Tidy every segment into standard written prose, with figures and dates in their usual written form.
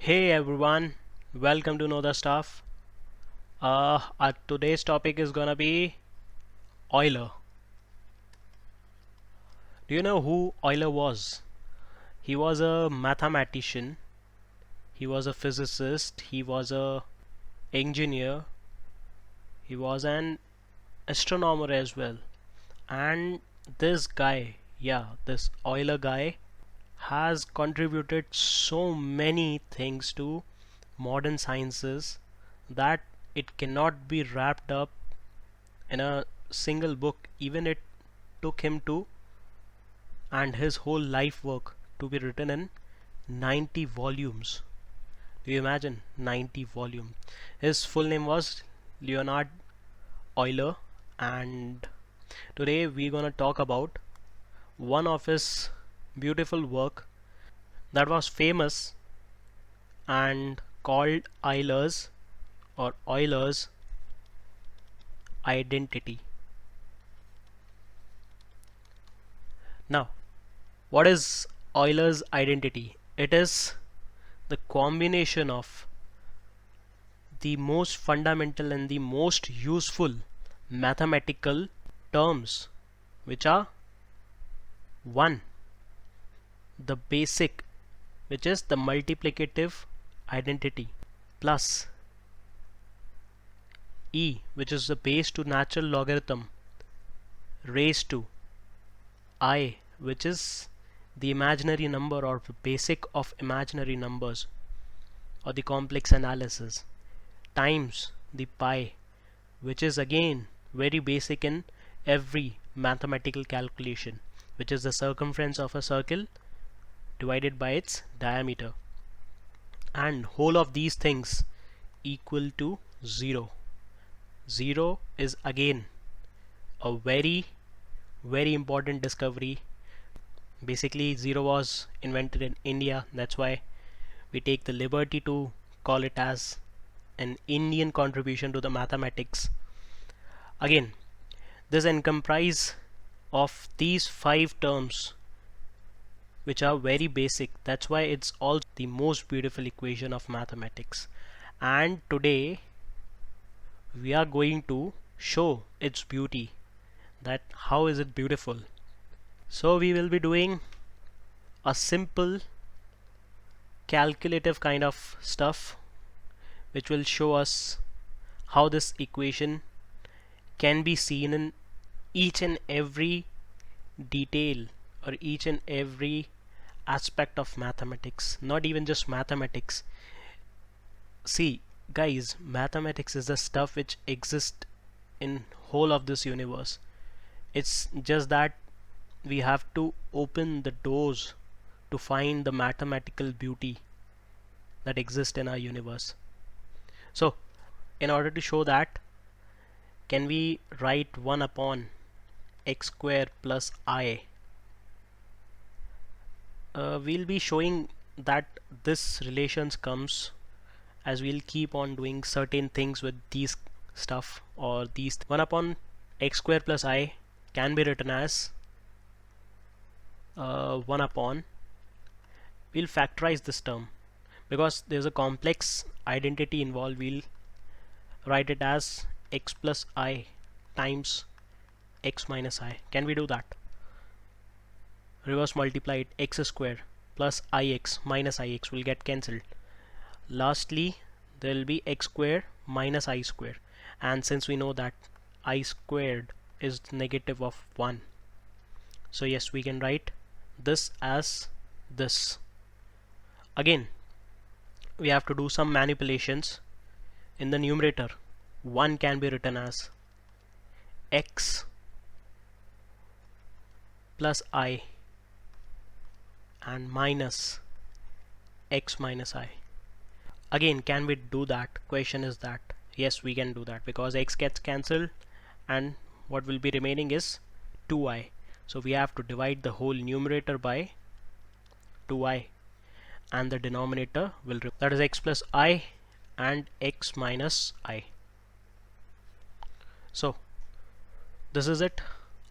Hey everyone, welcome to Know the Stuff. Our today's topic is gonna be Euler. Do you know who Euler was? He was a mathematician, he was a physicist, he was a engineer, he was an astronomer as well. And this guy, this Euler guy has contributed so many things to modern sciences that it cannot be wrapped up in a single book. Even it took him to and his whole life work to be written in 90 volumes. Do you imagine 90 volume? His full name was Leonard Euler, and today we're gonna talk about one of his beautiful work that was famous and called Euler's identity. Now, what is Euler's identity? It is the combination of the most fundamental and the most useful mathematical terms, which are 1, the basic, which is the multiplicative identity, plus e, which is the base to natural logarithm raised to I, which is the imaginary number or the basic of imaginary numbers or the complex analysis, times the pi, which is again very basic in every mathematical calculation, which is the circumference of a circle divided by its diameter, and whole of these things equal to 0. 0 is again a very important discovery. Basically 0 was invented in India, that's why we take the liberty to call it as an Indian contribution to the mathematics. Again, this encomprise of these 5 terms which are very basic. That's why it's also the most beautiful equation of mathematics. And today we are going to show its beauty, that how is it beautiful. So we will be doing a simple calculative kind of stuff which will show us how this equation can be seen in each and every detail or each and every aspect of mathematics, not even just mathematics. See guys, mathematics is the stuff which exists in whole of this universe. It's just that we have to open the doors to find the mathematical beauty that exists in our universe. So in order to show that, can we write 1 upon x square plus I? We'll be showing that this relations comes as we'll keep on doing certain things with these stuff, or these 1 upon x square plus I can be written as 1 upon, we'll factorize this term because there's a complex identity involved. We'll write it as x plus I times x minus I. Can we do that? Reverse multiply it, x square plus ix minus ix will get cancelled. Lastly, there will be x square minus I square, and since we know that I squared is negative of 1, so yes, we can write this as this. Again, we have to do some manipulations. In the numerator, 1 can be written as x plus I and minus x minus I. Again, can we do that? Question is that yes, we can do that because x gets cancelled and what will be remaining is 2i. So we have to divide the whole numerator by 2i, and the denominator will that is x plus I and x minus I. So this is it.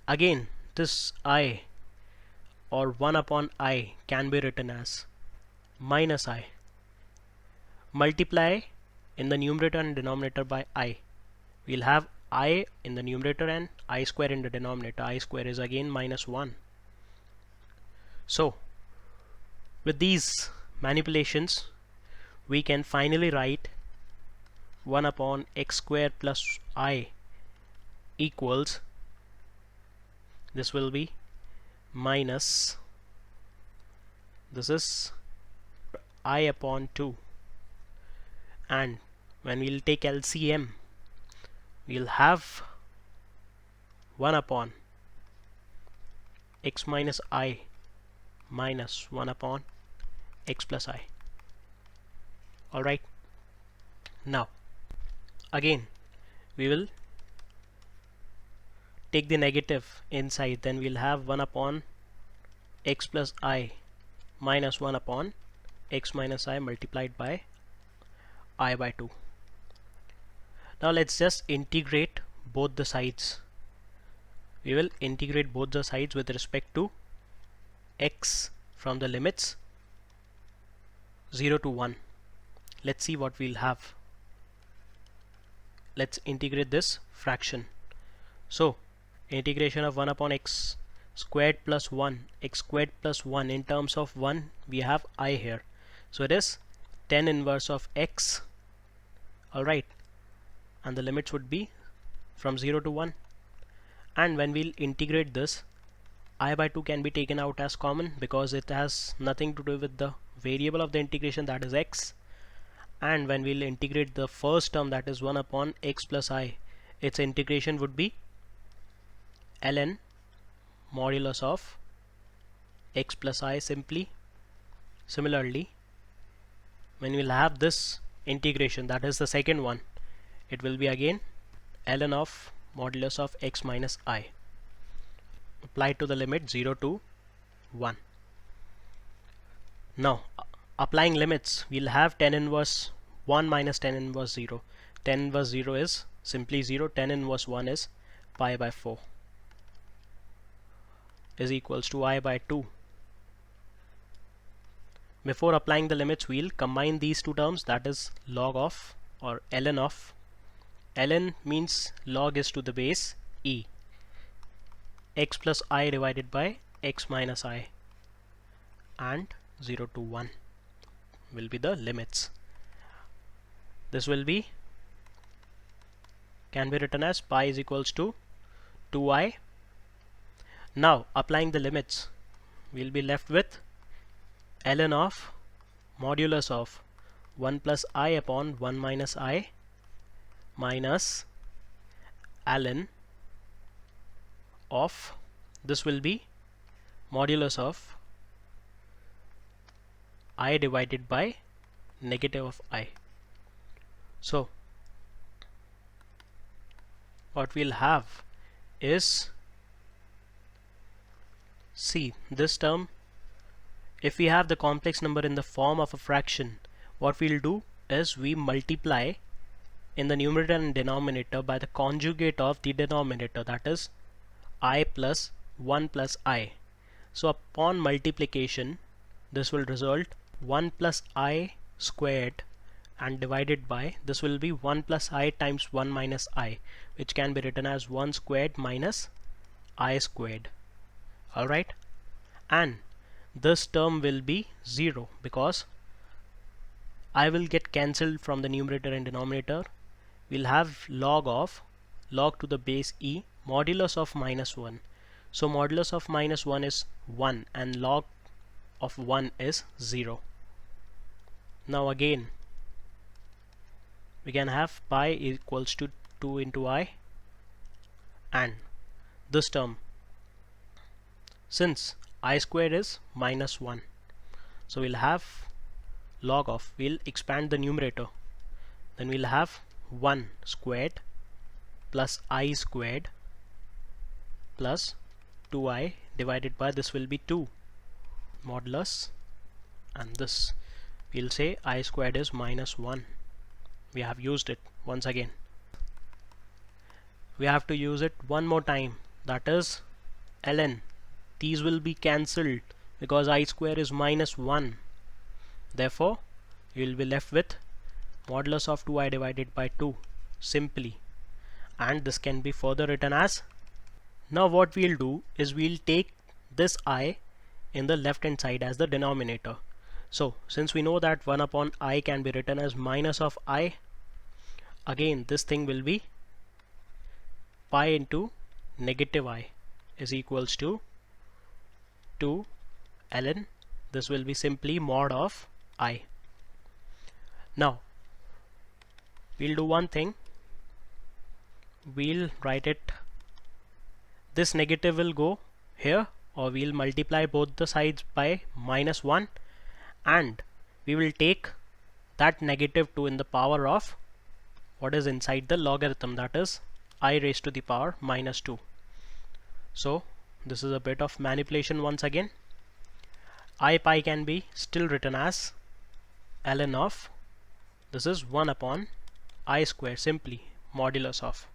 Again, this I or 1 upon I can be written as minus I multiply in the numerator and denominator by I. We'll have I in the numerator and I square in the denominator. I square is again minus 1. So with these manipulations we can finally write 1 upon x square plus I equals, this will be minus, this is I upon 2, and when we'll take LCM we'll have 1 upon x minus I minus 1 upon x plus I. Alright, now again we will take the negative inside, then we'll have 1 upon x plus I minus 1 upon x minus I multiplied by I by 2. Now let's just integrate both the sides. We will integrate both the sides with respect to x from the limits 0 to 1. Let's see what we'll have. Let's integrate this fraction. So integration of 1 upon x squared plus 1, x squared plus 1, in terms of 1 we have I here, so it is tan inverse of x. Alright, and the limits would be from 0 to 1, and when we'll integrate this, I by 2 can be taken out as common because it has nothing to do with the variable of the integration, that is x. And when we'll integrate the first term, that is 1 upon x plus I, its integration would be ln modulus of x plus I simply. Similarly, when we'll have this integration, that is the second one, it will be again ln of modulus of x minus I applied to the limit 0 to 1. Now applying limits, we'll have tan inverse 1 minus tan inverse 0. Tan inverse 0 is simply 0. Tan inverse 1 is pi by 4 is equals to I by 2. Before applying the limits, we'll combine these two terms, that is log of, or ln of. Ln means log is to the base e, x plus I divided by x minus I, and 0 to 1 will be the limits. This will be, can be written as pi is equals to 2i. Now applying the limits, we'll be left with ln of modulus of 1 plus I upon 1 minus I minus ln of, this will be modulus of I divided by negative of I. So what we'll have is, see this term, if we have the complex number in the form of a fraction, what we'll do is we multiply in the numerator and denominator by the conjugate of the denominator, that is I plus 1 plus I. So upon multiplication, this will result 1 plus I squared and divided by, this will be 1 plus I times 1 minus I, which can be written as 1 squared minus I squared. Alright, and this term will be 0 because I will get cancelled from the numerator and denominator. We'll have log of, log to the base e, modulus of minus 1. So modulus of minus 1 is 1 and log of 1 is 0. Now again we can have pi equals to 2 into I, and this term, since I squared is minus 1, so we'll have log of, we'll expand the numerator, then we'll have 1 squared plus I squared plus 2i divided by, this will be 2 modulus, and this we'll say I squared is minus 1. We have used it once again. We have to use it one more time, that is ln. These will be cancelled because I square is minus 1. Therefore you will be left with modulus of 2i divided by 2 simply, and this can be further written as. Now what we'll do is we'll take this I in the left hand side as the denominator. So since we know that 1 upon I can be written as minus of I, again this thing will be pi into negative I is equals to 2 ln, this will be simply mod of I. Now we'll do one thing, we'll write it, this negative will go here, or we'll multiply both the sides by minus 1, and we will take that negative 2 in the power of what is inside the logarithm, that is I raised to the power minus 2. So this is a bit of manipulation once again. I pi can be still written as ln of, this is 1 upon I square, simply modulus of.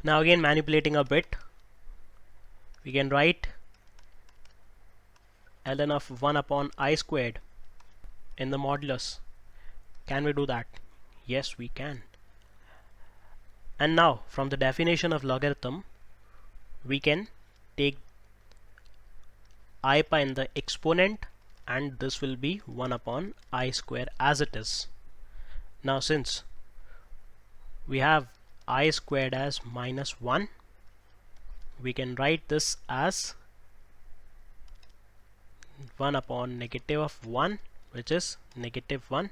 Now again manipulating a bit, we can write ln of 1 upon I squared in the modulus. Can we do that? Yes, we can. And now from the definition of logarithm, we can take I pi in the exponent, and this will be 1 upon I square as it is. Now since we have I squared as minus 1, we can write this as 1 upon negative of 1, which is negative 1.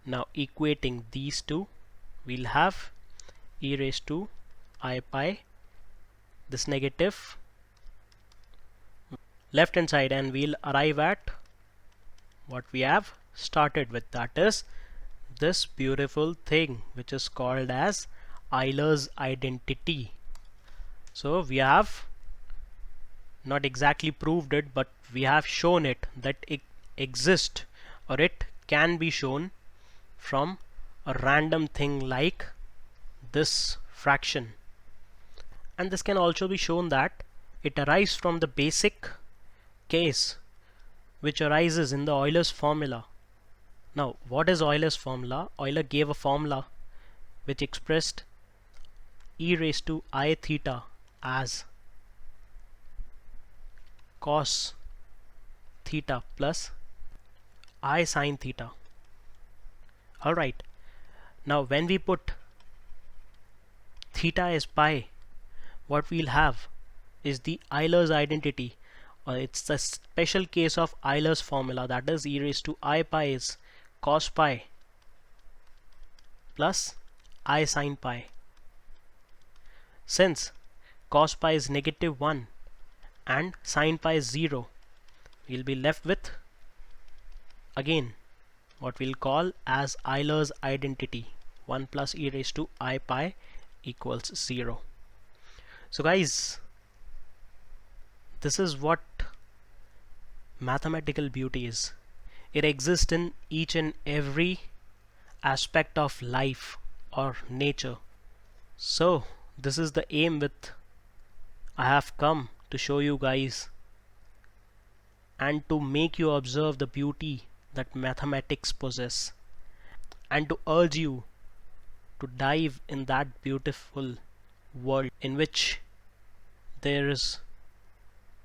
Now equating these two, we'll have e raised to I pi, this negative left hand side, and we'll arrive at what we have started with, that is this beautiful thing which is called as Euler's identity. So we have not exactly proved it, but we have shown it that it exists, or it can be shown from a random thing like this fraction. And this can also be shown that it arises from the basic case which arises in the Euler's formula. Now what is Euler's formula? Euler gave a formula which expressed e raised to I theta as cos theta plus I sin theta. Alright, now when we put theta as pi, what we'll have is the Euler's identity. It's the special case of Euler's formula, that is e raised to I pi is cos pi plus I sin pi. Since cos pi is negative 1 and sin pi is 0, we'll be left with again what we'll call as Euler's identity, 1 plus e raised to I pi equals 0. So guys, this is what mathematical beauty is. It exists in each and every aspect of life or nature. So this is the aim with I have come to show you guys, and to make you observe the beauty that mathematics possess, and to urge you to dive in that beautiful world in which there is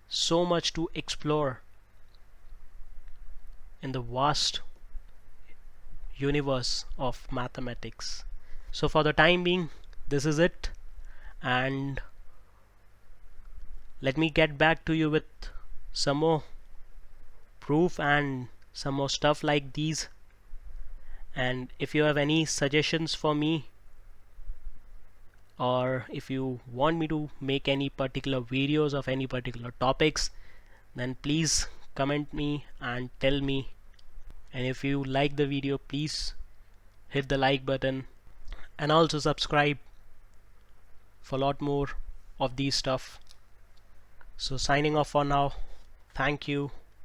so much to explore in the vast universe of mathematics. So for the time being, this is it, and let me get back to you with some more proof and some more stuff like these. And if you have any suggestions for me, or if you want me to make any particular videos of any particular topics, then please comment me and tell me. And if you like the video, please hit the like button and also subscribe for a lot more of these stuff. So signing off for now. Thank you.